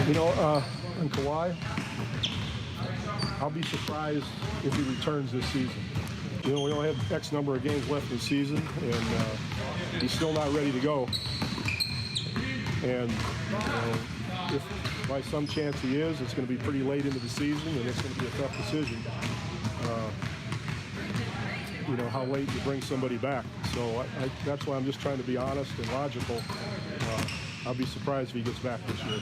On Kawhi, I'll be surprised if he returns this season. We only have X number of games left in the season, and he's still not ready to go. And if by some chance he is, it's going to be pretty late into the season, and it's going to be a tough decision. How late you bring somebody back. So that's why I'm just trying to be honest and logical. I'll be surprised if he gets back this year.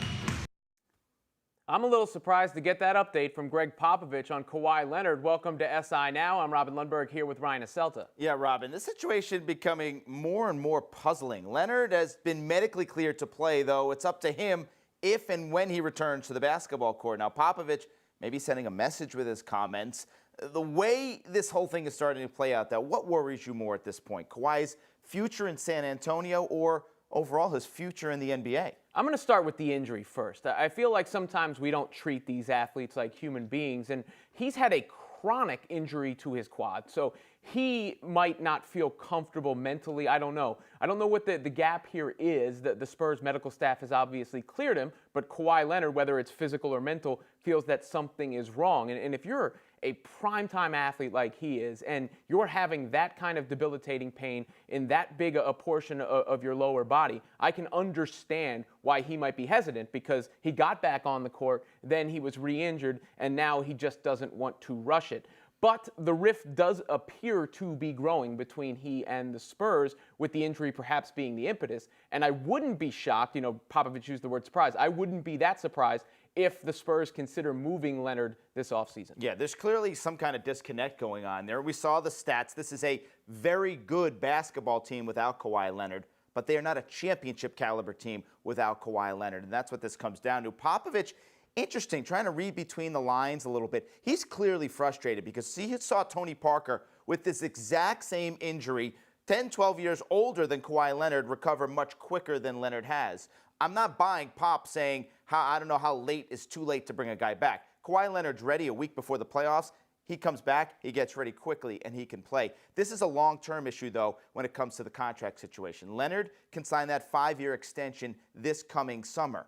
I'm a little surprised to get that update from Greg Popovich on Kawhi Leonard. Welcome to SI Now. I'm Robin Lundberg here with Ryan Aselta. Yeah, Robin, this situation becoming more and more puzzling. Leonard has been medically cleared to play, though it's up to him if and when he returns to the basketball court. Now, Popovich may be sending a message with his comments. The way this whole thing is starting to play out, though, what worries you more at this point? Kawhi's future in San Antonio or overall his future in the NBA? I'm going to start with the injury first. I feel like sometimes we don't treat these athletes like human beings, and he's had a chronic injury to his quad, so he might not feel comfortable mentally. I don't know. I don't know what the gap here is. The Spurs medical staff has obviously cleared him, but Kawhi Leonard, whether it's physical or mental, feels that something is wrong. And if you're a primetime athlete like he is, and you're having that kind of debilitating pain in that big a portion of your lower body, I can understand why he might be hesitant, because he got back on the court, then he was re-injured, and now he just doesn't want to rush it. But the rift does appear to be growing between he and the Spurs, with the injury perhaps being the impetus. And I wouldn't be shocked, Popovich used the word surprise, I wouldn't be that surprised if the Spurs consider moving Leonard this offseason. Yeah, there's clearly some kind of disconnect going on there. We saw the stats. This is a very good basketball team without Kawhi Leonard, but they are not a championship caliber team without Kawhi Leonard, and that's what this comes down to. Popovich, interesting, trying to read between the lines a little bit. He's clearly frustrated because he saw Tony Parker with this exact same injury, 10, 12 years older than Kawhi Leonard, recover much quicker than Leonard has. I'm not buying Pop saying, I don't know how late is too late to bring a guy back. Kawhi Leonard's ready a week before the playoffs. He comes back, he gets ready quickly, and he can play. This is a long-term issue, though, when it comes to the contract situation. Leonard can sign that 5-year extension this coming summer.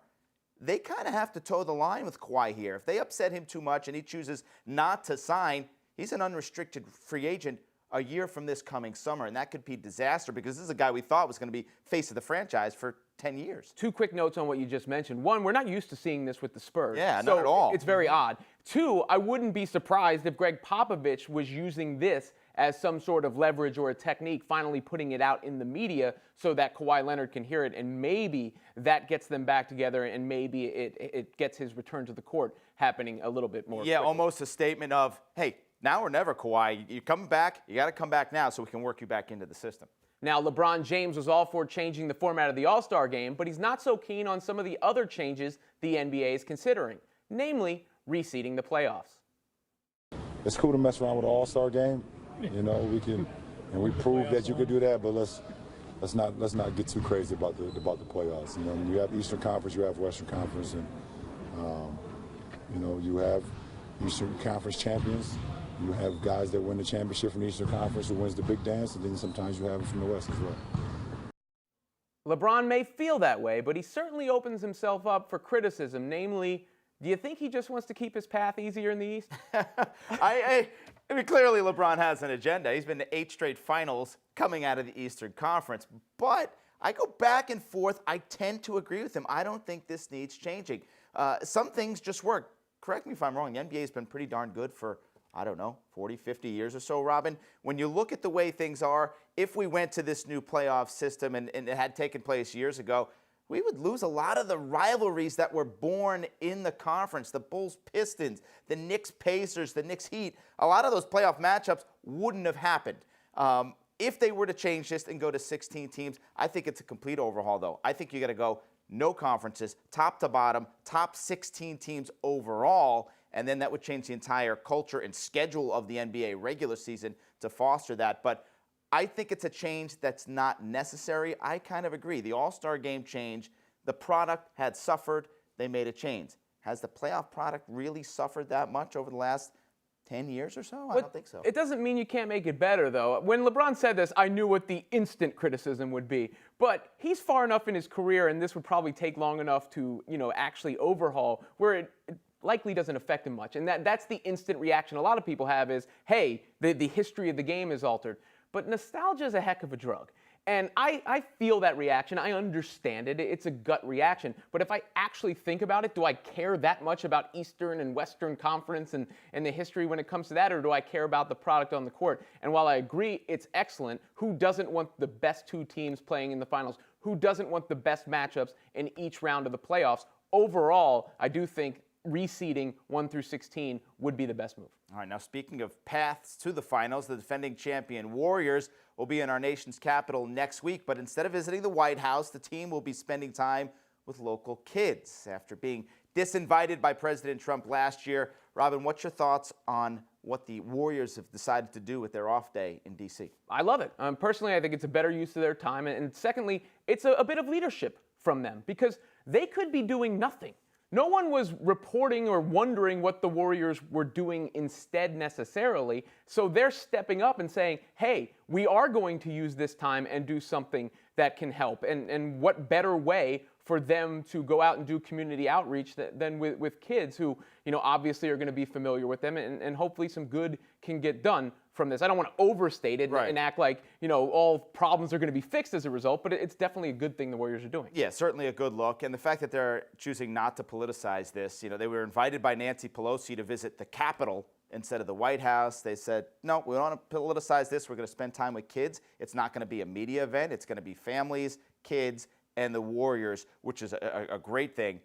They kind of have to toe the line with Kawhi here. If they upset him too much and he chooses not to sign, he's an unrestricted free agent a year from this coming summer, and that could be disaster because this is a guy we thought was going to be face of the franchise for 10 years. Two quick notes on what you just mentioned. One, we're not used to seeing this with the Spurs. Yeah, so not at all. It's very odd. Two, I wouldn't be surprised if Greg Popovich was using this as some sort of leverage or a technique, finally putting it out in the media so that Kawhi Leonard can hear it, and maybe that gets them back together, and maybe it gets his return to the court happening a little bit more quickly. Almost a statement of, hey, now or never, Kawhi. You're coming back. You got to come back now so we can work you back into the system. Now, LeBron James was all for changing the format of the All-Star game, but he's not so keen on some of the other changes the NBA is considering, namely reseeding the playoffs. It's cool to mess around with an All-Star game. We proved that you could do that, but let's not get too crazy about the playoffs. You have Eastern Conference, you have Western Conference, and you have Eastern Conference champions. You have guys that win the championship from the Eastern Conference who wins the big dance, and then sometimes you have them from the West as well. LeBron may feel that way, but he certainly opens himself up for criticism. Namely, do you think he just wants to keep his path easier in the East? I mean, clearly LeBron has an agenda. He's been to 8 straight finals coming out of the Eastern Conference. But I go back and forth. I tend to agree with him. I don't think this needs changing. Some things just work. Correct me if I'm wrong. The NBA has been pretty darn good for, 40, 50 years or so, Robin. When you look at the way things are, if we went to this new playoff system and it had taken place years ago, we would lose a lot of the rivalries that were born in the conference. The Bulls-Pistons, the Knicks-Pacers, the Knicks-Heat. A lot of those playoff matchups wouldn't have happened. If they were to change this and go to 16 teams, I think it's a complete overhaul, though. I think you got to go no conferences, top to bottom, top 16 teams overall, and then that would change the entire culture and schedule of the NBA regular season to foster that. But I think it's a change that's not necessary. I kind of agree. The All-Star game changed. The product had suffered. They made a change. Has the playoff product really suffered that much over the last 10 years or so? I don't think so. It doesn't mean you can't make it better, though. When LeBron said this, I knew what the instant criticism would be. But he's far enough in his career, and this would probably take long enough to, actually overhaul, where it likely doesn't affect him much. And that's the instant reaction a lot of people have is, hey, the history of the game is altered. But nostalgia is a heck of a drug. And I feel that reaction. I understand it. It's a gut reaction. But if I actually think about it, do I care that much about Eastern and Western Conference and the history when it comes to that? Or do I care about the product on the court? And while I agree it's excellent, who doesn't want the best two teams playing in the finals? Who doesn't want the best matchups in each round of the playoffs? Overall, I do think reseeding 1 through 16 would be the best move. All right, now speaking of paths to the finals, the defending champion Warriors will be in our nation's capital next week, but instead of visiting the White House, the team will be spending time with local kids. After being disinvited by President Trump last year, Robin, what's your thoughts on what the Warriors have decided to do with their off day in D.C.? I love it. Personally, I think it's a better use of their time. And secondly, it's a bit of leadership from them because they could be doing nothing. No one was reporting or wondering what the Warriors were doing instead necessarily, so they're stepping up and saying, hey, we are going to use this time and do something that can help. And what better way for them to go out and do community outreach than with kids who, obviously are going to be familiar with them, and hopefully some good can get done from this. I don't want to overstate it and act like, all problems are going to be fixed as a result, but it's definitely a good thing the Warriors are doing. Yeah, certainly a good look. And the fact that they're choosing not to politicize this, they were invited by Nancy Pelosi to visit the Capitol instead of the White House. They said, no, we don't want to politicize this. We're going to spend time with kids. It's not going to be a media event. It's going to be families, kids, and the Warriors, which is a great thing.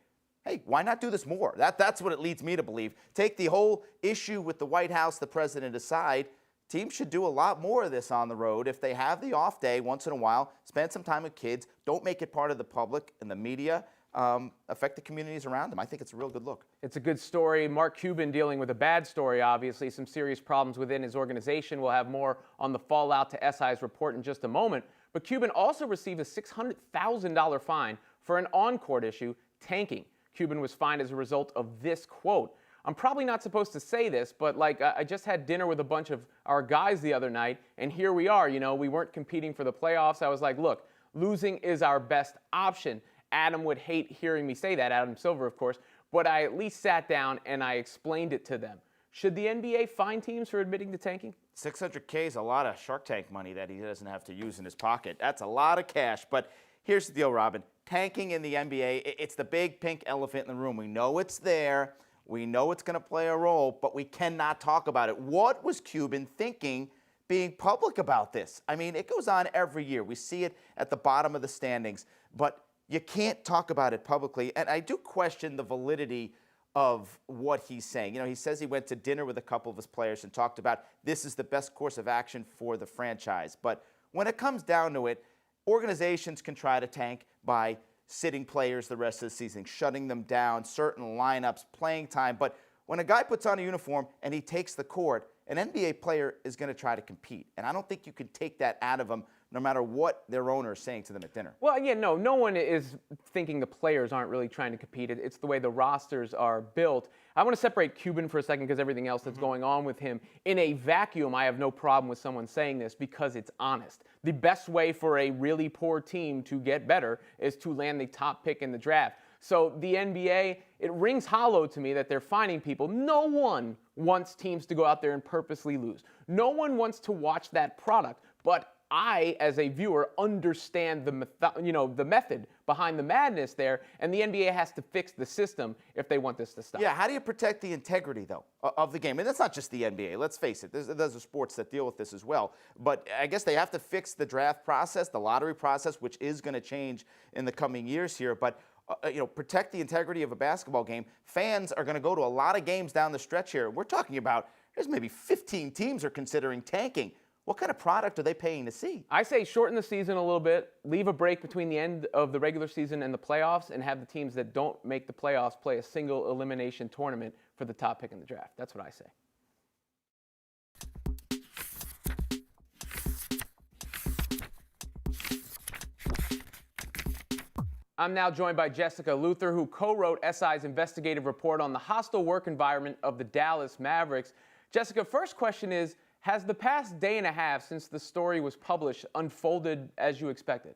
Hey, why not do this more? That's what it leads me to believe. Take the whole issue with the White House, the president aside. Teams should do a lot more of this on the road. If they have the off day once in a while, spend some time with kids. Don't make it part of the public and the media. Affect the communities around them. I think it's a real good look. It's a good story. Mark Cuban dealing with a bad story, obviously. Some serious problems within his organization. We'll have more on the fallout to SI's report in just a moment. But Cuban also received a $600,000 fine for an on-court issue, tanking. Cuban was fined as a result of this quote. I'm probably not supposed to say this, but I just had dinner with a bunch of our guys the other night, and here we are. We weren't competing for the playoffs. I was like, look, losing is our best option. Adam would hate hearing me say that, Adam Silver, of course, but I at least sat down and I explained it to them. Should the NBA fine teams for admitting to tanking? $600K is a lot of Shark Tank money that he doesn't have to use in his pocket. That's a lot of cash. But here's the deal, Robin. Tanking in the NBA, it's the big pink elephant in the room. We know it's there. We know it's going to play a role, but we cannot talk about it. What was Cuban thinking being public about this? I mean, it goes on every year. We see it at the bottom of the standings, but you can't talk about it publicly. And I do question the validity of what he's saying. He says he went to dinner with a couple of his players and talked about this is the best course of action for the franchise. But when it comes down to it, organizations can try to tank by sitting players the rest of the season, shutting them down, certain lineups, playing time. But when a guy puts on a uniform and he takes the court, an NBA player is going to try to compete. And I don't think you can take that out of them no matter what their owner is saying to them at dinner. Well, yeah, no one is thinking the players aren't really trying to compete. It's the way the rosters are built. I want to separate Cuban for a second because everything else that's going on with him. In a vacuum, I have no problem with someone saying this because it's honest. The best way for a really poor team to get better is to land the top pick in the draft. So the NBA, it rings hollow to me that they're fining people. No one wants teams to go out there and purposely lose. No one wants to watch that product, but I, as a viewer, understand the method behind the madness there, and the NBA has to fix the system if they want this to stop. Yeah, how do you protect the integrity, though, of the game? And that's not just the NBA. Let's face it. There's sports that deal with this as well. But I guess they have to fix the draft process, the lottery process, which is going to change in the coming years here. But protect the integrity of a basketball game. Fans are going to go to a lot of games down the stretch here. We're talking about there's maybe 15 teams are considering tanking. What kind of product are they paying to see? I say shorten the season a little bit, leave a break between the end of the regular season and the playoffs, and have the teams that don't make the playoffs play a single elimination tournament for the top pick in the draft. That's what I say. I'm now joined by Jessica Luther, who co-wrote SI's investigative report on the hostile work environment of the Dallas Mavericks. Jessica, first question is, has the past day and a half since the story was published unfolded as you expected?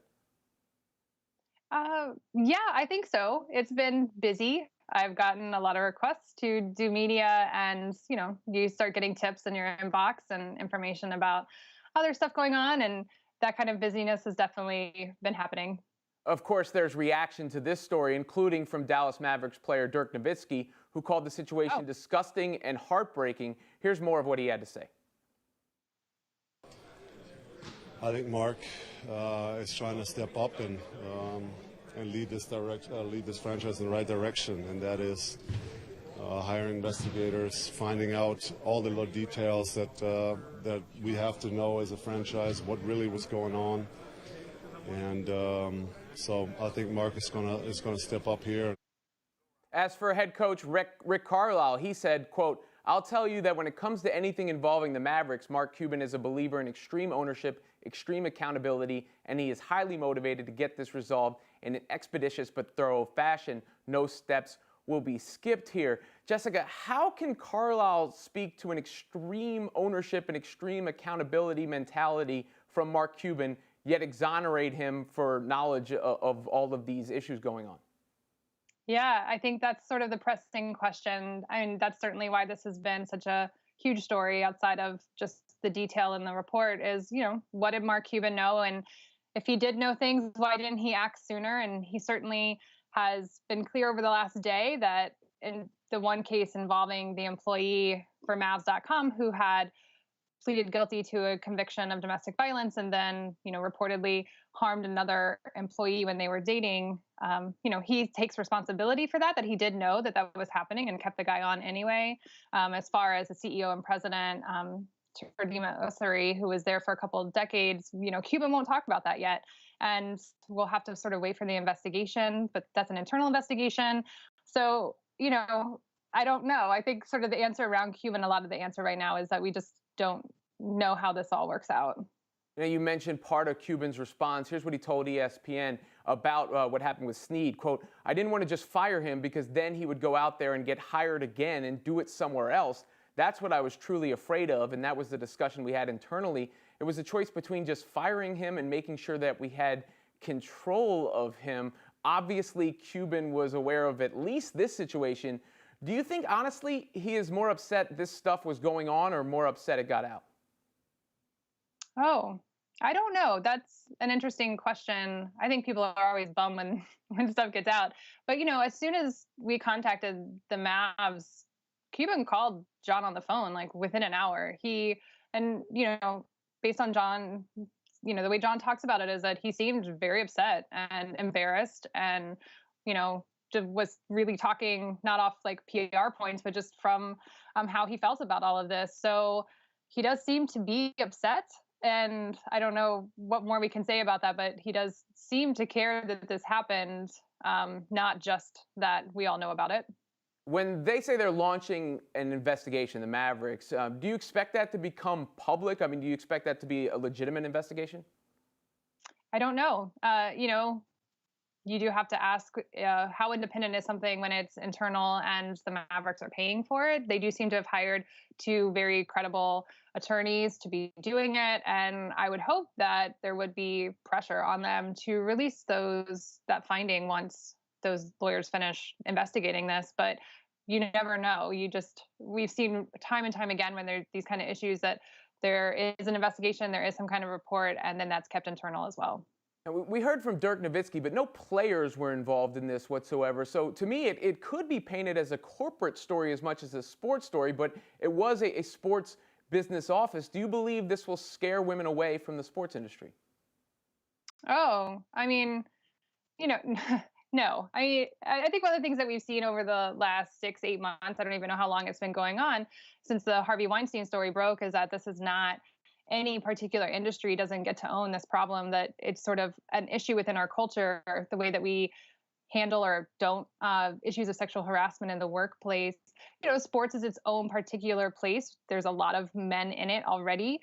Yeah, I think so. It's been busy. I've gotten a lot of requests to do media, and you start getting tips in your inbox and information about other stuff going on, and that kind of busyness has definitely been happening. Of course, there's reaction to this story, including from Dallas Mavericks player Dirk Nowitzki, who called the situation disgusting and heartbreaking. Here's more of what he had to say. I think Mark is trying to step up and lead this franchise in the right direction, and that is hiring investigators, finding out all the little details that we have to know as a franchise, what really was going on, and so I think Mark is gonna step up here. As for head coach Rick Carlisle, he said, quote, "I'll tell you that when it comes to anything involving the Mavericks, Mark Cuban is a believer in extreme ownership, extreme accountability, and he is highly motivated to get this resolved in an expeditious but thorough fashion. No steps will be skipped here." Jessica, how can Carlisle speak to an extreme ownership and extreme accountability mentality from Mark Cuban, yet exonerate him for knowledge of all of these issues going on? Yeah, I think that's sort of the pressing question. I mean, that's certainly why this has been such a huge story outside of just the detail in the report is, what did Mark Cuban know? And if he did know things, why didn't he act sooner? And he certainly has been clear over the last day that in the one case involving the employee for Mavs.com who had pleaded guilty to a conviction of domestic violence and then, reportedly harmed another employee when they were dating. He takes responsibility for that he did know that was happening and kept the guy on anyway. As far as the CEO and president, Ferdinand Osiri, who was there for a couple of decades, Cuban won't talk about that yet. And we'll have to sort of wait for the investigation, but that's an internal investigation. So, I don't know. I think sort of the answer around Cuban, a lot of the answer right now is that we just don't know how this all works out. You mentioned part of Cuban's response. Here's what he told ESPN about what happened with Snead. Quote, "I didn't want to just fire him because then he would go out there and get hired again and do it somewhere else. That's what I was truly afraid of, and that was the discussion we had internally. It was a choice between just firing him and making sure that we had control of him." Obviously, Cuban was aware of at least this situation. Do you think, honestly, he is more upset this stuff was going on or more upset it got out? Oh, I don't know. That's an interesting question. I think people are always bummed when stuff gets out. But, as soon as we contacted the Mavs, Cuban called John on the phone, like within an hour. Based on John, the way John talks about it is that he seemed very upset and embarrassed and, was really talking not off like PR points, but just from how he felt about all of this. So he does seem to be upset. And I don't know what more we can say about that, but he does seem to care that this happened, not just that we all know about it. When they say they're launching an investigation, the Mavericks, do you expect that to become public? I mean, do you expect that to be a legitimate investigation? I don't know. You do have to ask how independent is something when it's internal and the Mavericks are paying for it. They do seem to have hired two very credible attorneys to be doing it. And I would hope that there would be pressure on them to release that finding once those lawyers finish investigating this. But you never know. We've seen time and time again when there are these kind of issues that there is an investigation, there is some kind of report, and then that's kept internal as well. We heard from Dirk Nowitzki, but no players were involved in this whatsoever. So to me, it could be painted as a corporate story as much as a sports story, but it was a sports business office. Do you believe this will scare women away from the sports industry? Oh, I mean, no. I think one of the things that we've seen over the last 6-8 months, I don't even know how long it's been going on since the Harvey Weinstein story broke, is that this is not any particular industry doesn't get to own this problem, that it's sort of an issue within our culture, the way that we handle or don't issues of sexual harassment in the workplace. Sports is its own particular place. There's a lot of men in it already,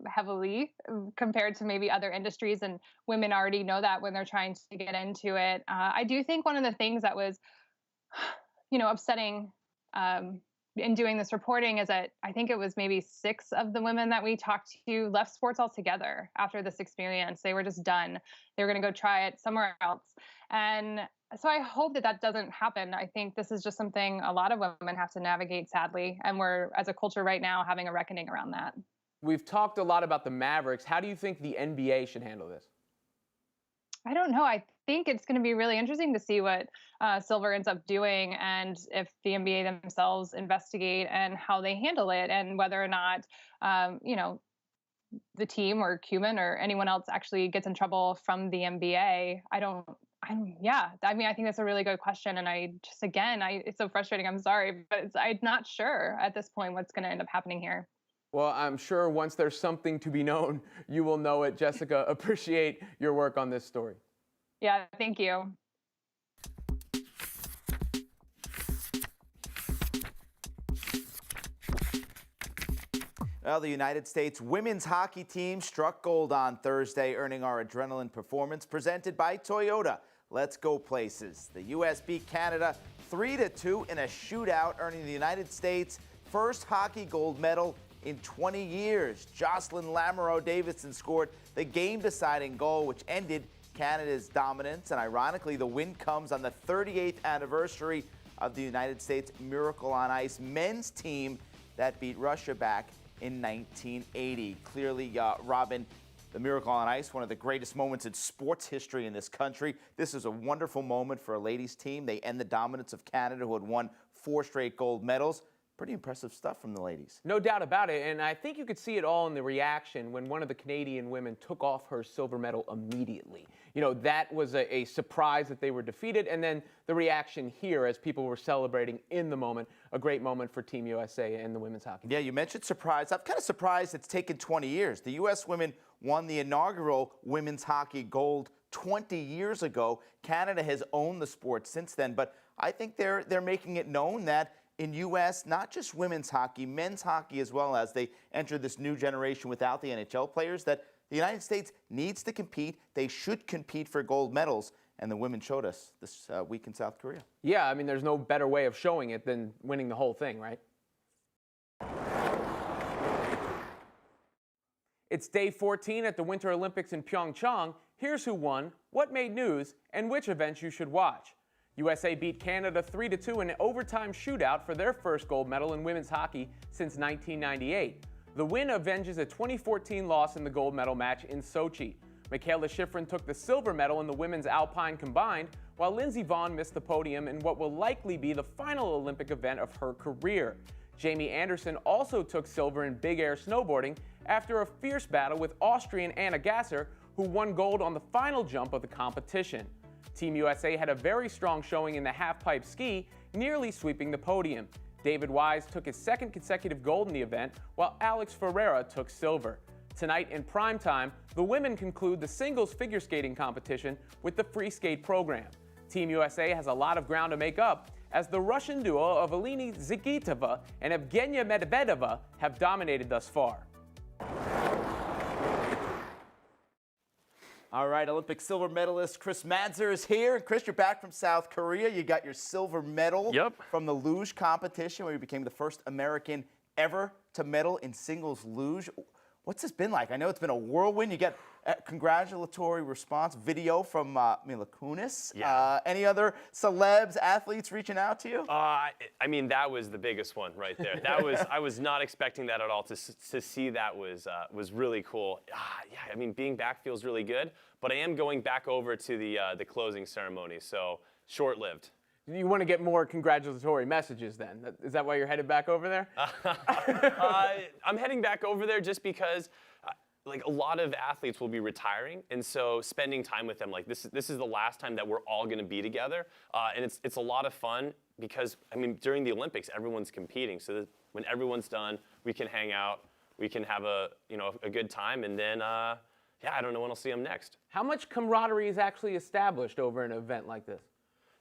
heavily compared to maybe other industries, and women already know that when they're trying to get into it. I do think one of the things that was, upsetting in doing this reporting is that I think it was maybe 6 of the women that we talked to left sports altogether after this experience. They were just done. They were going to go try it somewhere else. And so I hope that that doesn't happen. I think this is just something a lot of women have to navigate, sadly. And we're, as a culture right now, having a reckoning around that. We've talked a lot about the Mavericks. How do you think the NBA should handle this? I don't know. I think it's going to be really interesting to see what Silver ends up doing and if the NBA themselves investigate and how they handle it and whether or not, the team or Cuban or anyone else actually gets in trouble from the NBA. I think that's a really good question. And it's so frustrating. I'm sorry, but I'm not sure at this point what's going to end up happening here. Well, I'm sure once there's something to be known, you will know it. Jessica, appreciate your work on this story. Yeah, thank you. Well, the United States women's hockey team struck gold on Thursday, earning our adrenaline performance presented by Toyota. Let's go places. The U.S. beat Canada 3-2 in a shootout, earning the United States first hockey gold medal in 20 years. Jocelyn Lamoureux-Davidson scored the game-deciding goal, which ended Canada's dominance. And ironically, the win comes on the 38th anniversary of the United States Miracle on Ice men's team that beat Russia back in 1980. Clearly, Robin, the Miracle on Ice, one of the greatest moments in sports history in this country. This is a wonderful moment for a ladies' team. They end the dominance of Canada, who had won 4 straight gold medals. Pretty impressive stuff from the ladies. No doubt about it, and I think you could see it all in the reaction when one of the Canadian women took off her silver medal immediately. That was a surprise that they were defeated, and then the reaction here as people were celebrating in the moment, a great moment for Team USA and the women's hockey. Yeah, you mentioned surprise. I'm kind of surprised it's taken 20 years. The U.S. women won the inaugural women's hockey gold 20 years ago. Canada has owned the sport since then, but I think they're making it known that in U.S., not just women's hockey, men's hockey as well, as they enter this new generation without the NHL players, that the United States needs to compete. They should compete for gold medals, and the women showed us this week in South Korea. Yeah, I mean, there's no better way of showing it than winning the whole thing, right? It's day 14 at the Winter Olympics in PyeongChang. Here's who won, what made news, and which events you should watch. USA beat Canada 3-2 in an overtime shootout for their first gold medal in women's hockey since 1998. The win avenges a 2014 loss in the gold medal match in Sochi. Michaela Schifrin took the silver medal in the women's alpine combined, while Lindsey Vonn missed the podium in what will likely be the final Olympic event of her career. Jamie Anderson also took silver in big air snowboarding after a fierce battle with Austrian Anna Gasser, who won gold on the final jump of the competition. Team USA had a very strong showing in the halfpipe ski, nearly sweeping the podium. David Wise took his second consecutive gold in the event, while Alex Ferreira took silver. Tonight in primetime, the women conclude the singles figure skating competition with the free skate program. Team USA has a lot of ground to make up, as the Russian duo of Elena Zhigitova and Evgenia Medvedeva have dominated thus far. All right, Olympic silver medalist Chris Mazdzer is here. And Chris, you're back from South Korea. You got your silver medal from the luge competition, where you became the first American ever to medal in singles luge. What's this been like? I know it's been a whirlwind. You get a congratulatory response video from Mila Kunis. Yeah. Any other celebs, athletes reaching out to you? I mean, that was the biggest one right there. That was I was not expecting that at all. To see that was really cool. Yeah, I mean, being back feels really good. But I am going back over to the closing ceremony, so short-lived. You want to get more congratulatory messages then? Is that why you're headed back over there? I'm heading back over there just because like a lot of athletes will be retiring, and so spending time with them, like this is the last time that we're all going to be together, and it's a lot of fun because I mean during the Olympics everyone's competing, so that when everyone's done we can hang out, we can have a good time, and then yeah, I don't know when I'll see them next. How much camaraderie is actually established over an event like this?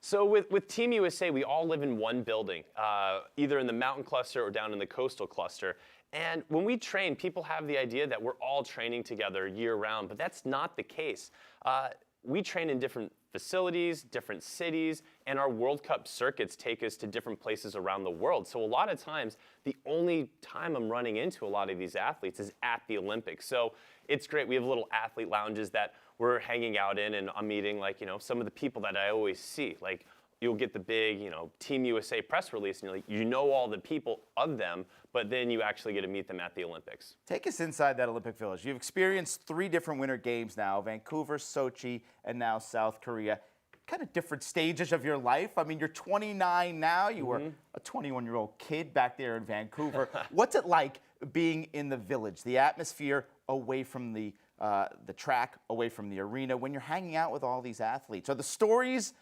So with Team USA, we all live in one building, either in the mountain cluster or down in the coastal cluster. And when we train, people have the idea that we're all training together year-round, but that's not the case. We train in different facilities, different cities, and our World Cup circuits take us to different places around the world. So a lot of times, the only time I'm running into a lot of these athletes is at the Olympics. So it's great. We have little athlete lounges that we're hanging out in, and I'm meeting, like, some of the people that I always see. Like, you'll get the big, Team USA press release, and you're like, all the people of them, but then you actually get to meet them at the Olympics. Take us inside that Olympic Village. You've experienced 3 different Winter Games now, Vancouver, Sochi, and now South Korea. Kind of different stages of your life. I mean, you're 29 now. You were a 21-year-old kid back there in Vancouver. What's it like being in the Village, the atmosphere away from the track, away from the arena, when you're hanging out with all these athletes? Are the stories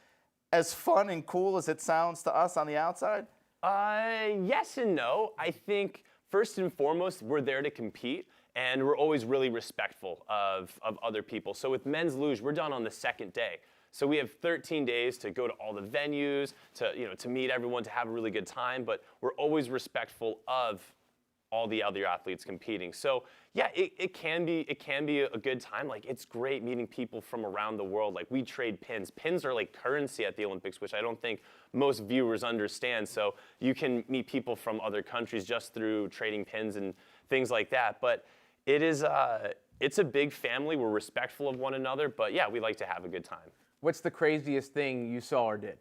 as fun and cool as it sounds to us on the outside? Yes and no. I think first and foremost, we're there to compete, and we're always really respectful of other people. So with men's luge, we're done on the second day. So we have 13 days to go to all the venues, to meet everyone, to have a really good time, but we're always respectful of all the other athletes competing. So yeah, it can be a good time. Like, it's great meeting people from around the world. Like, we trade pins. Pins are like currency at the Olympics, which I don't think most viewers understand. So you can meet people from other countries just through trading pins and things like that. But it's a big family. We're respectful of one another, but yeah, we like to have a good time. What's the craziest thing you saw or did?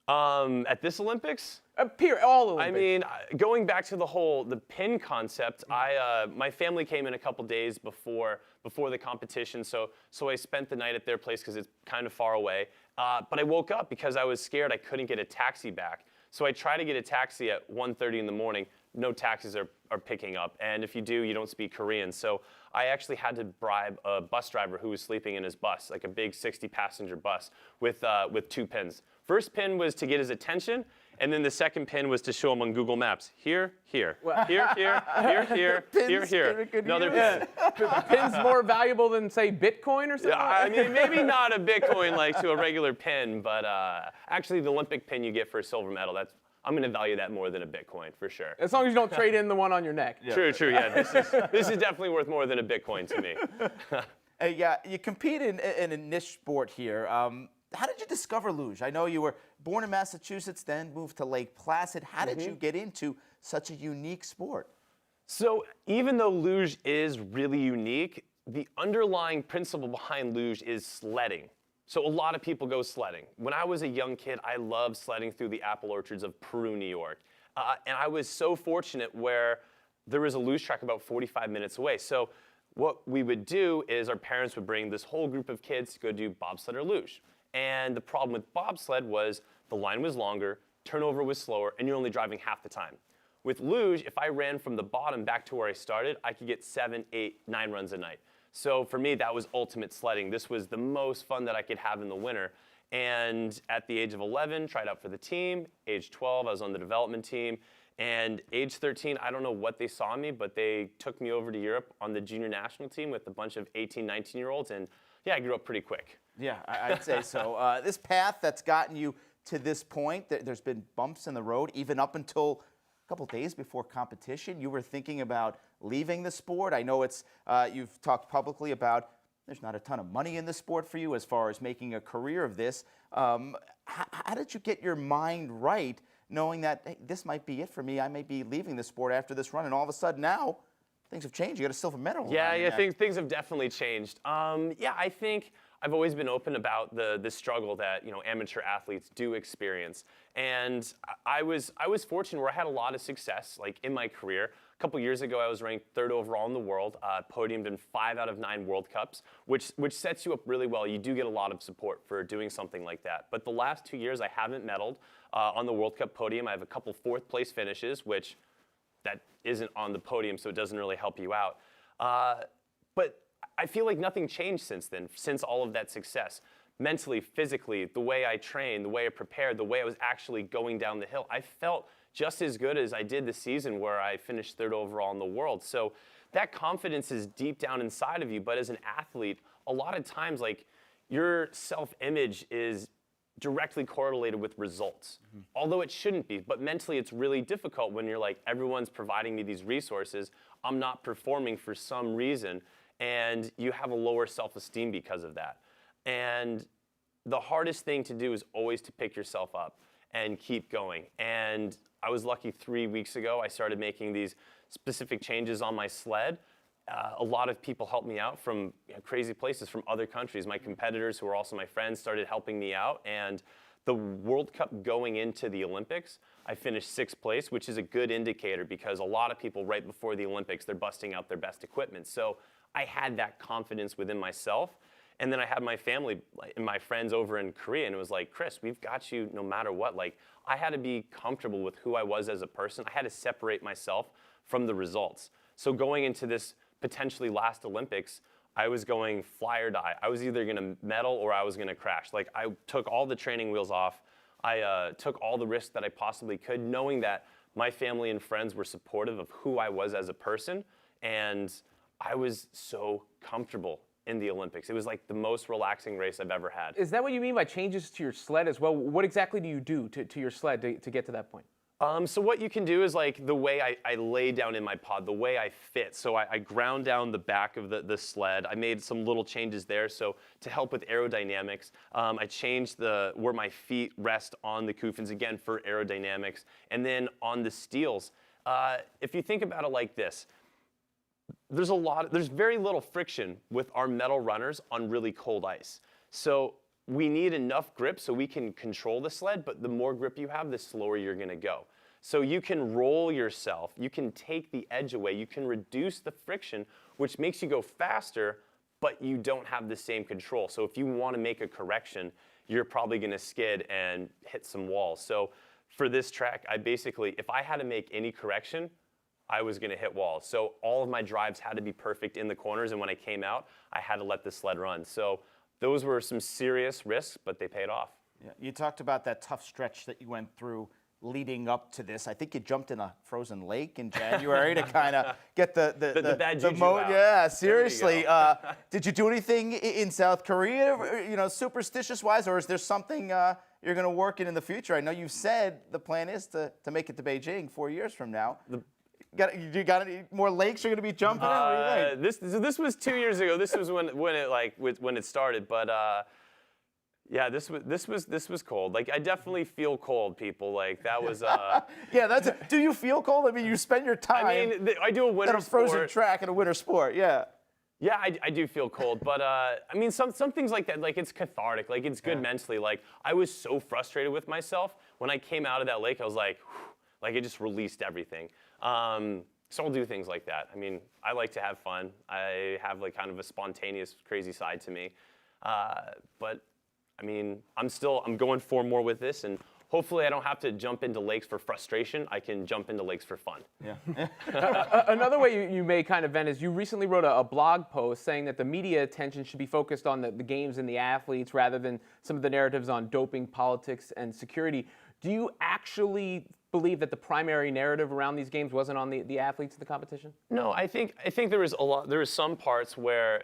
At this Olympics? All Olympics. I mean, going back to the pin concept, my family came in a couple days before the competition, so I spent the night at their place because it's kind of far away. But I woke up because I was scared I couldn't get a taxi back. So I tried to get a taxi at 1:30 in the morning. No taxis are picking up, and if you do, you don't speak Korean. So I actually had to bribe a bus driver who was sleeping in his bus, like a big 60-passenger bus, with 2 pins. First pin was to get his attention, and then the second pin was to show him on Google Maps. Here, here, here, here, here, here, here. Another pin. The pin's more valuable than, say, Bitcoin or something? I mean, maybe not a Bitcoin like to a regular pin, but actually the Olympic pin you get for a silver medal, I'm going to value that more than a Bitcoin, for sure. As long as you don't trade in the one on your neck. Yeah. True, yeah. This is definitely worth more than a Bitcoin to me. Yeah, you compete in a niche sport here. How did you discover luge? I know you were born in Massachusetts, then moved to Lake Placid. How did you get into such a unique sport? So even though luge is really unique, the underlying principle behind luge is sledding. So a lot of people go sledding. When I was a young kid, I loved sledding through the apple orchards of Peru, New York. And I was so fortunate where there was a luge track about 45 minutes away. So what we would do is our parents would bring this whole group of kids to go do bobsled or luge. And the problem with bobsled was the line was longer, turnover was slower, and you're only driving half the time. With luge, if I ran from the bottom back to where I started, I could get 7, 8, 9 runs a night. So for me, that was ultimate sledding. This was the most fun that I could have in the winter. And at the age of 11, tried out for the team. Age 12, I was on the development team. And age 13, I don't know what they saw in me, but they took me over to Europe on the junior national team with a bunch of 18, 19-year-olds. And yeah, I grew up pretty quick. Yeah, I'd say so. This path that's gotten you to this point, there's been bumps in the road, even up until a couple days before competition. You were thinking about leaving the sport. I know you've talked publicly about there's not a ton of money in the sport for you as far as making a career of this. How did you get your mind right, knowing that, hey, this might be it for me? I may be leaving the sport after this run, and all of a sudden now things have changed. You got a silver medal. Yeah, things have definitely changed. Yeah, I think I've always been open about the struggle that amateur athletes do experience, and I was fortunate where I had a lot of success like in my career. A couple years ago, I was ranked 3rd overall in the world, podiumed in 5 out of 9 World Cups, which sets you up really well. You do get a lot of support for doing something like that. But the last 2 years, I haven't medaled on the World Cup podium. I have a couple 4th place finishes, which that isn't on the podium, so it doesn't really help you out. But I feel like nothing changed since then, since all of that success. Mentally, physically, the way I trained, the way I prepared, the way I was actually going down the hill, I felt just as good as I did the season where I finished 3rd overall in the world. So that confidence is deep down inside of you, but as an athlete, a lot of times, like, your self-image is directly correlated with results, although it shouldn't be. But mentally, it's really difficult when you're like, everyone's providing me these resources, I'm not performing for some reason, and you have a lower self-esteem because of that. And the hardest thing to do is always to pick yourself up and keep going. And I was lucky 3 weeks ago, I started making these specific changes on my sled. A lot of people helped me out from crazy places, from other countries. My competitors, who are also my friends, started helping me out. And the World Cup going into the Olympics, I finished 6th place, which is a good indicator because a lot of people right before the Olympics, they're busting out their best equipment. So I had that confidence within myself. And then I had my family and my friends over in Korea, and it was like, Chris, we've got you no matter what. Like, I had to be comfortable with who I was as a person. I had to separate myself from the results. So going into this potentially last Olympics, I was going fly or die. I was either going to medal or I was going to crash. Like, I took all the training wheels off. I took all the risks that I possibly could, knowing that my family and friends were supportive of who I was as a person, and I was so comfortable in the Olympics. It was like the most relaxing race I've ever had. Is that what you mean by changes to your sled as well? What exactly do you do to your sled to get to that point? So what you can do is like the way I lay down in my pod, the way I fit. So I ground down the back of the sled. I made some little changes there. So to help with aerodynamics, I changed where my feet rest on the Kufins, again, for aerodynamics. And then on the steels, if you think about it like this, there's very little friction with our metal runners on really cold ice. So we need enough grip so we can control the sled, but the more grip you have, the slower you're gonna go. So you can roll yourself, you can take the edge away, you can reduce the friction, which makes you go faster, but you don't have the same control. So if you wanna make a correction, you're probably gonna skid and hit some walls. So for this track, I basically, if I had to make any correction, I was gonna hit walls. So all of my drives had to be perfect in the corners, and when I came out, I had to let the sled run. So those were some serious risks, but they paid off. Yeah, you talked about that tough stretch that you went through leading up to this. I think you jumped in a frozen lake in January to kind of get the bad juju out. Yeah, seriously. Did you do anything in South Korea, superstitious wise, or is there something you're going to work in the future? I know you said the plan is to make it to Beijing 4 years from now. You got any more lakes you're going to be jumping in? What do you think? This was 2 years ago. This was when it started. But yeah, this was cold. Like, I definitely feel cold, people. Like, that was. Yeah, do you feel cold? I mean, you spend your time. I mean, I do a winter at a frozen track and a winter sport. Yeah. Yeah, I do feel cold, but I mean, some things like that, like, it's cathartic, like, it's good mentally. Like, I was so frustrated with myself when I came out of that lake. I was like, whew, like, it just released everything. So I'll do things like that. I mean, I like to have fun. I have like kind of a spontaneous, crazy side to me. But I mean, I'm going 4 more with this, and hopefully I don't have to jump into lakes for frustration. I can jump into lakes for fun. Yeah. Another way you may kind of vent is you recently wrote a blog post saying that the media attention should be focused on the games and the athletes rather than some of the narratives on doping, politics, and security. Do you actually believe that the primary narrative around these games wasn't on the athletes of the competition? No, I think there was some parts where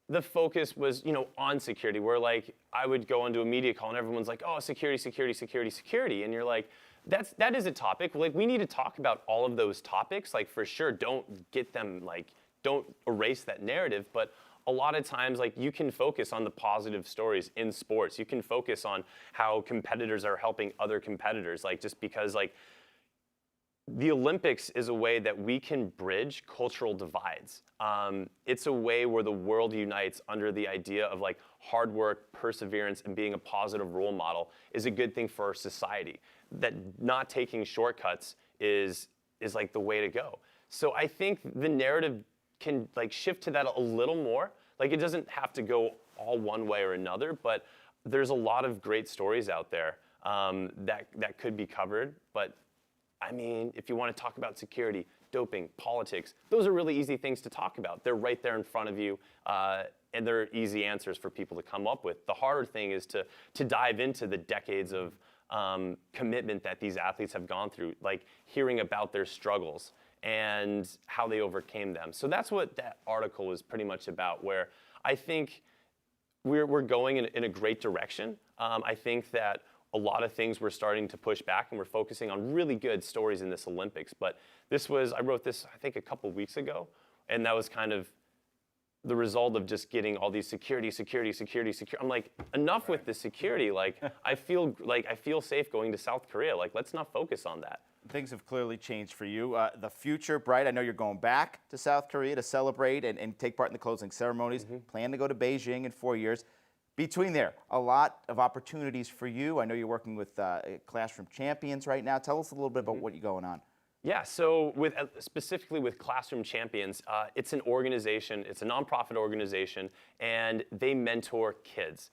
the focus was, on security, where like I would go into a media call and everyone's like, oh, security, security, security, security. And you're like, that is a topic. Like, we need to talk about all of those topics, like, for sure. Don't erase that narrative. But a lot of times, like, you can focus on the positive stories in sports. You can focus on how competitors are helping other competitors. Like, just because, like, the Olympics is a way that we can bridge cultural divides. It's a way where the world unites under the idea of like hard work, perseverance, and being a positive role model is a good thing for our society. That not taking shortcuts is like the way to go. So I think the narrative can like shift to that a little more. Like, it doesn't have to go all one way or another, but there's a lot of great stories out there that could be covered. But I mean, if you want to talk about security, doping, politics, those are really easy things to talk about. They're right there in front of you, and they're easy answers for people to come up with. The harder thing is to dive into the decades of commitment that these athletes have gone through, like hearing about their struggles and how they overcame them. So that's what that article was pretty much about, where I think we're going in a great direction. I think that a lot of things we're starting to push back, and we're focusing on really good stories in this Olympics. But I wrote this, I think, a couple weeks ago, and that was kind of the result of just getting all these security. I'm like, enough with the security. Like, I feel safe going to South Korea. Like, let's not focus on that. Things have clearly changed for you. The future, bright. I know you're going back to South Korea to celebrate and take part in the closing ceremonies. Plan to go to Beijing in 4 years. Between there, a lot of opportunities for you. I know you're working with Classroom Champions right now. Tell us a little bit about what you're going on. Yeah, so specifically with Classroom Champions, it's an organization, it's a nonprofit organization, and they mentor kids.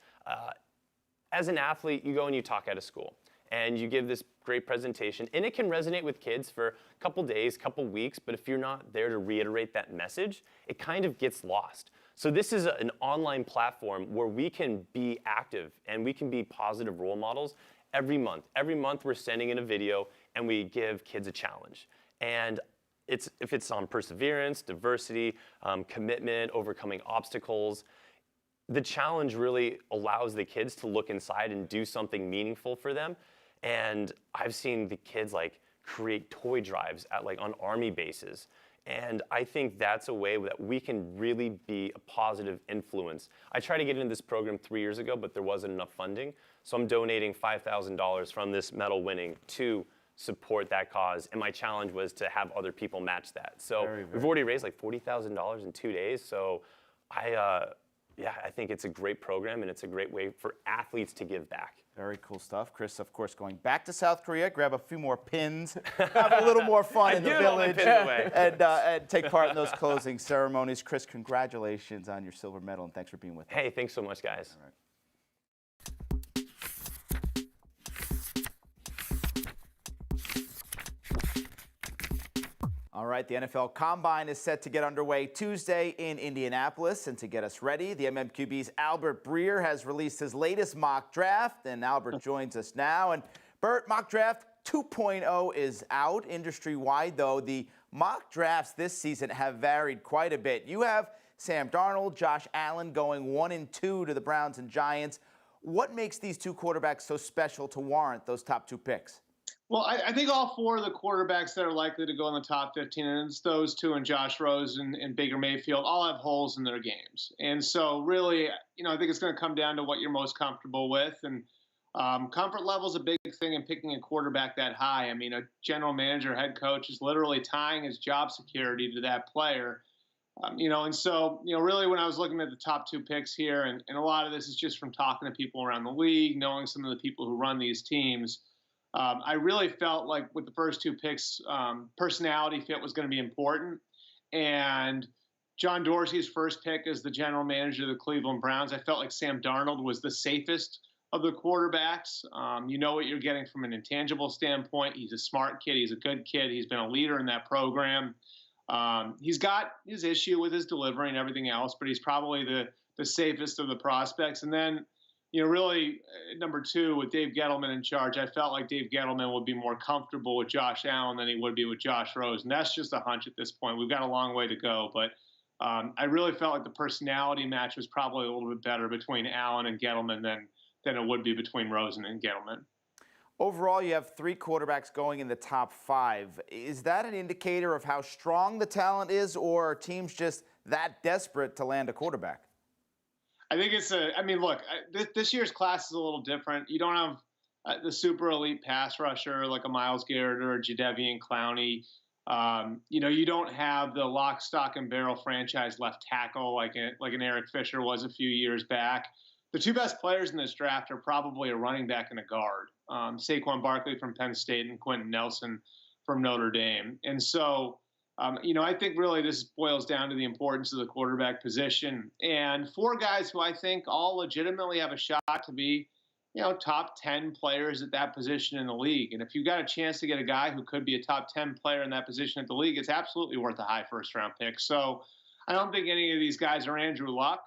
As an athlete, you go and you talk out of school, and you give this great presentation, and it can resonate with kids for a couple days, couple weeks, but if you're not there to reiterate that message, it kind of gets lost. So this is an online platform where we can be active and we can be positive role models every month. Every month we're sending in a video and we give kids a challenge. And if it's on perseverance, diversity, commitment, overcoming obstacles, the challenge really allows the kids to look inside and do something meaningful for them. And I've seen the kids like create toy drives at on army bases. And I think that's a way that we can really be a positive influence. I tried to get into this program 3 years ago, but there wasn't enough funding. So I'm donating $5,000 from this medal winning to support that cause. And my challenge was to have other people match that. So we've already raised like $40,000 in 2 days. So I think it's a great program and it's a great way for athletes to give back. Very cool stuff. Chris, of course, going back to South Korea, grab a few more pins, have a little more fun in the village, and take part in those closing ceremonies. Chris, congratulations on your silver medal, and thanks for being with us. Hey, thanks so much, guys. All right. All right, the NFL Combine is set to get underway Tuesday in Indianapolis. And to get us ready, the MMQB's Albert Breer has released his latest mock draft. And Albert joins us now. And Bert, mock draft 2.0 is out industry-wide, though. The mock drafts this season have varied quite a bit. You have Sam Darnold, Josh Allen going 1 and 2 to the Browns and Giants. What makes these two quarterbacks so special to warrant those top 2 picks? Well, I think all 4 of the quarterbacks that are likely to go in the top 15, and it's those 2 and Josh Rosen and Baker Mayfield, all have holes in their games. And so really, I think it's going to come down to what you're most comfortable with. And comfort level is a big thing in picking a quarterback that high. I mean, a general manager, head coach is literally tying his job security to that player. And so, really when I was looking at the top 2 picks here, and a lot of this is just from talking to people around the league, knowing some of the people who run these teams, I really felt like with the first 2 picks, personality fit was going to be important. And John Dorsey's first pick as the general manager of the Cleveland Browns, I felt like Sam Darnold was the safest of the quarterbacks. You know what you're getting from an intangible standpoint. He's a smart kid. He's a good kid. He's been a leader in that program. He's got his issue with his delivery and everything else, but he's probably the safest of the prospects. And then, really, number 2, with Dave Gettleman in charge, I felt like Dave Gettleman would be more comfortable with Josh Allen than he would be with Josh Rosen. That's just a hunch at this point. We've got a long way to go, but I really felt like the personality match was probably a little bit better between Allen and Gettleman than it would be between Rosen and Gettleman. Overall, you have 3 quarterbacks going in the top 5. Is that an indicator of how strong the talent is, or are teams just that desperate to land a quarterback? I think look, this year's class is a little different. You don't have the super elite pass rusher like a Myles Garrett or a Jadeveon Clowney. You don't have the lock, stock, and barrel franchise left tackle like an Eric Fisher was a few years back. The 2 best players in this draft are probably a running back and a guard. Saquon Barkley from Penn State and Quentin Nelson from Notre Dame. And so, I think really this boils down to the importance of the quarterback position. And 4 guys who I think all legitimately have a shot to be, top 10 players at that position in the league. And if you've got a chance to get a guy who could be a top 10 player in that position at the league, it's absolutely worth a high first-round pick. So I don't think any of these guys are Andrew Luck.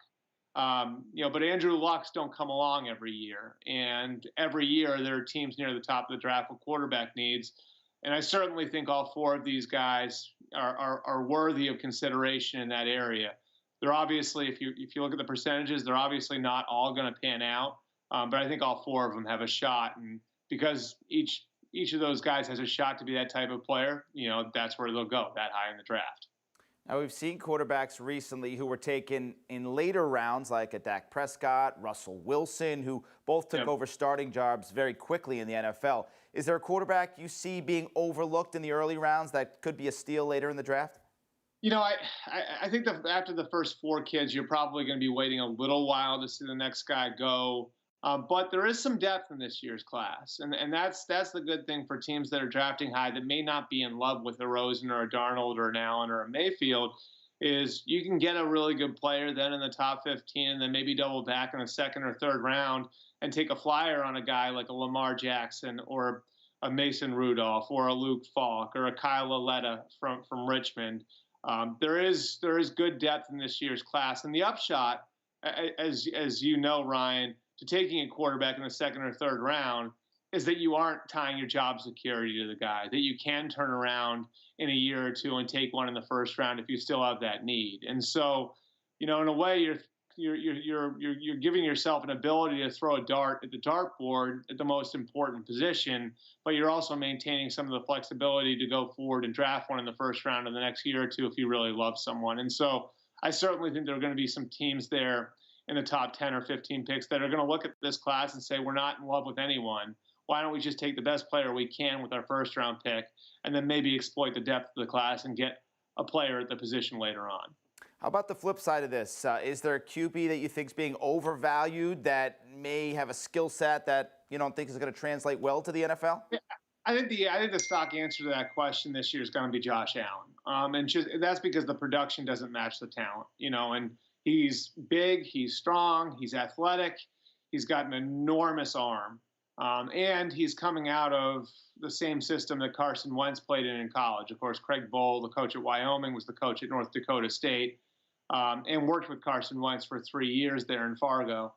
But Andrew Lucks don't come along every year. And every year there are teams near the top of the draft with quarterback needs. And I certainly think all 4 of these guys are worthy of consideration in that area. They're obviously, if you look at the percentages, they're obviously not all going to pan out. But I think all 4 of them have a shot. And because each of those guys has a shot to be that type of player, that's where they'll go, that high in the draft. Now, we've seen quarterbacks recently who were taken in later rounds, like a Dak Prescott, Russell Wilson, who both took over starting jobs very quickly in the NFL. Is there a quarterback you see being overlooked in the early rounds that could be a steal later in the draft? You know, I think that after the first 4 kids, you're probably going to be waiting a little while to see the next guy go. But there is some depth in this year's class, and that's the good thing for teams that are drafting high that may not be in love with a Rosen or a Darnold or an Allen or a Mayfield, is you can get a really good player then in the top 15 and then maybe double back in the second or third round and take a flyer on a guy like a Lamar Jackson or a Mason Rudolph or a Luke Falk or a Kyle Lauletta from Richmond. There is good depth in this year's class, and the upshot, as you know, Ryan, to taking a quarterback in the second or third round is that you aren't tying your job security to the guy, that you can turn around in a year or two and take one in the first round if you still have that need. And so, you know, in a way, you're giving yourself an ability to throw a dart at the dartboard at the most important position, but you're also maintaining some of the flexibility to go forward and draft one in the first round in the next year or two if you really love someone. And so I certainly think there are going to be some teams there in the top 10 or 15 picks that are going to look at this class and say, we're not in love with anyone. Why don't we just take the best player we can with our first round pick and then maybe exploit the depth of the class and get a player at the position later on? How about the flip side of this? Is there a QB that you think is being overvalued that may have a skill set that you don't think is going to translate well to the NFL? Yeah, I think the stock answer to that question this year is going to be Josh Allen, and that's because the production doesn't match the talent, you know. And he's big, he's strong, he's athletic, he's got an enormous arm, and he's coming out of the same system that Carson Wentz played in college. Of course, Craig Bohl, the coach at Wyoming, was the coach at North Dakota State. And worked with Carson Wentz for 3 years there in Fargo.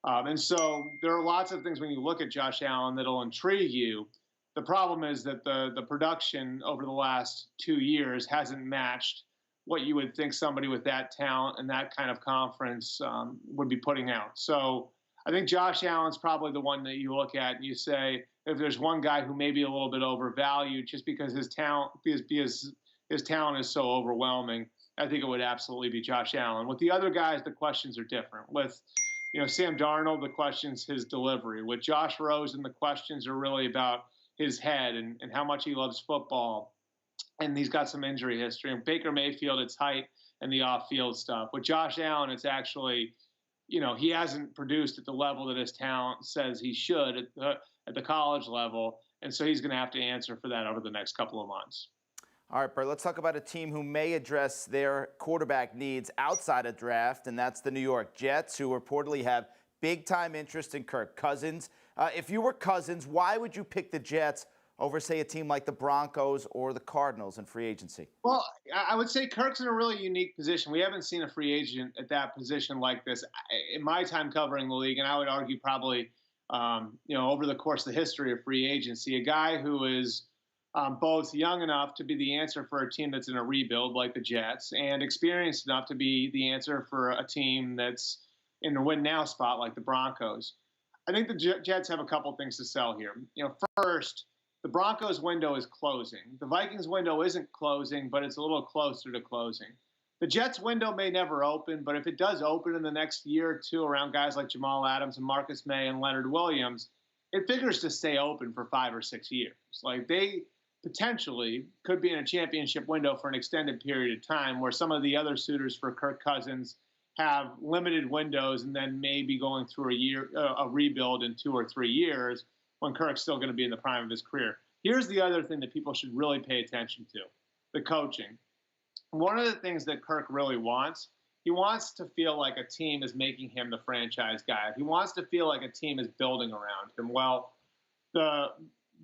And so there are lots of things when you look at Josh Allen that'll intrigue you. The problem is that the production over the last 2 years hasn't matched what you would think somebody with that talent and that kind of conference would be putting out. So I think Josh Allen's probably the one that you look at and you say, if there's one guy who may be a little bit overvalued just because his talent is so overwhelming, I think it would absolutely be Josh Allen. With the other guys, the questions are different. With, you know, Sam Darnold, the question's his delivery. With Josh Rosen, the questions are really about his head and how much he loves football. And he's got some injury history. And Baker Mayfield, it's height and the off-field stuff. With Josh Allen, it's actually, you know, he hasn't produced at the level that his talent says he should at the college level. And so he's going to have to answer for that over the next couple of months. All right, Bert, let's talk about a team who may address their quarterback needs outside of draft, and that's the New York Jets, who reportedly have big-time interest in Kirk Cousins. If you were Cousins, why would you pick the Jets over, say, a team like the Broncos or the Cardinals in free agency? Well, I would say Kirk's in a really unique position. We haven't seen a free agent at that position like this in my time covering the league, and I would argue probably, you know, over the course of the history of free agency, a guy who is both young enough to be the answer for a team that's in a rebuild like the Jets and experienced enough to be the answer for a team that's in the win now spot like the Broncos. I think the Jets have a couple things to sell here. You know, first, the Broncos window is closing. The Vikings window isn't closing, but it's a little closer to closing. The Jets window may never open, but if it does open in the next year or two around guys like Jamal Adams and Marcus May and Leonard Williams, it figures to stay open for 5 or 6 years. Like, they potentially could be in a championship window for an extended period of time where some of the other suitors for Kirk Cousins have limited windows and then maybe going through a rebuild in 2 or 3 years when Kirk's still going to be in the prime of his career. Here's the other thing that people should really pay attention to, the coaching. One of the things that Kirk really wants, he wants to feel like a team is making him the franchise guy. He wants to feel like a team is building around him. Well, the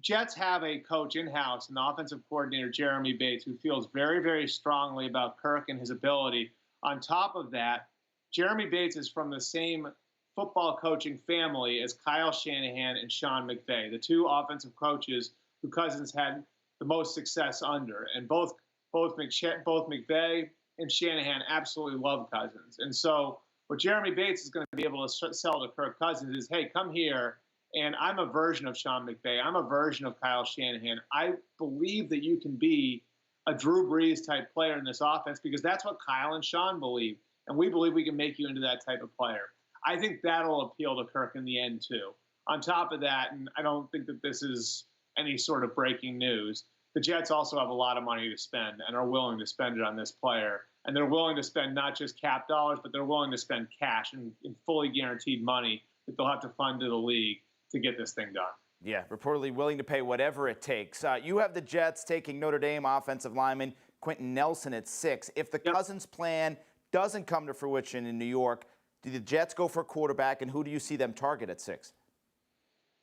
Jets have a coach in-house, an offensive coordinator, Jeremy Bates, who feels very, very strongly about Kirk and his ability. On top of that, Jeremy Bates is from the same football coaching family as Kyle Shanahan and Sean McVay, the two offensive coaches who Cousins had the most success under. And both McVay and Shanahan absolutely love Cousins. And so what Jeremy Bates is going to be able to sell to Kirk Cousins is, hey, come here, and I'm a version of Sean McVay. I'm a version of Kyle Shanahan. I believe that you can be a Drew Brees type player in this offense, because that's what Kyle and Sean believe. And we believe we can make you into that type of player. I think that'll appeal to Kirk in the end, too. On top of that, and I don't think that this is any sort of breaking news, the Jets also have a lot of money to spend and are willing to spend it on this player. And they're willing to spend not just cap dollars, but they're willing to spend cash and fully guaranteed money that they'll have to fund to the league to get this thing done. Yeah, reportedly willing to pay whatever it takes. You have the Jets taking Notre Dame offensive lineman Quentin Nelson at 6. If the Cousins plan doesn't come to fruition in New York, do the Jets go for a quarterback, and who do you see them target at 6?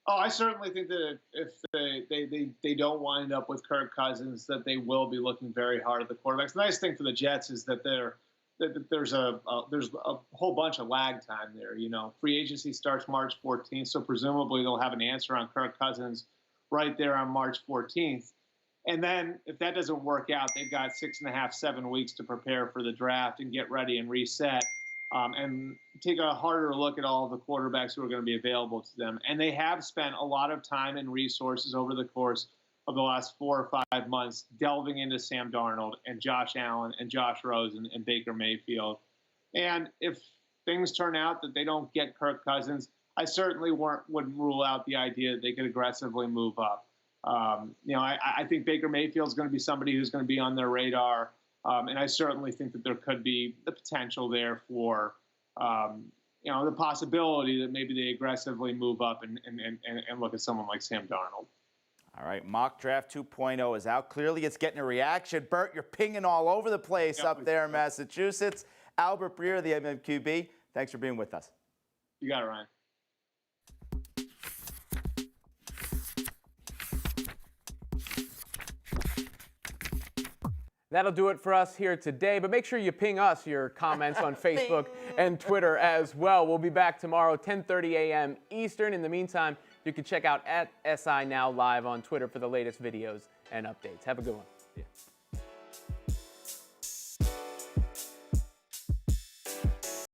Oh, I certainly think that if they don't wind up with Kirk Cousins, that they will be looking very hard at the quarterbacks. The nice thing for the Jets is that there's a whole bunch of lag time there. You know, free agency starts March 14th, so presumably they'll have an answer on Kirk Cousins right there on March 14th. And then if that doesn't work out, they've got 6.5, 7 weeks to prepare for the draft and get ready and reset. And take a harder look at all of the quarterbacks who are going to be available to them. And they have spent a lot of time and resources over the course of the last 4 or 5 months delving into Sam Darnold and Josh Allen and Josh Rosen and Baker Mayfield. And if things turn out that they don't get Kirk Cousins, I certainly wouldn't rule out the idea that they could aggressively move up. I think Baker Mayfield is going to be somebody who's going to be on their radar. And I certainly think that there could be the potential there for, the possibility that maybe they aggressively move up and look at someone like Sam Darnold. All right, Mock Draft 2.0 is out. Clearly it's getting a reaction. Bert, you're pinging all over the place up there in Massachusetts. Albert Breer, the MMQB, thanks for being with us. You got it, Ryan. That'll do it for us here today, but make sure you ping us your comments on Facebook and Twitter as well. We'll be back tomorrow, 10:30 a.m. Eastern. In the meantime, you can check out @SI Now Live on Twitter for the latest videos and updates. Have a good one.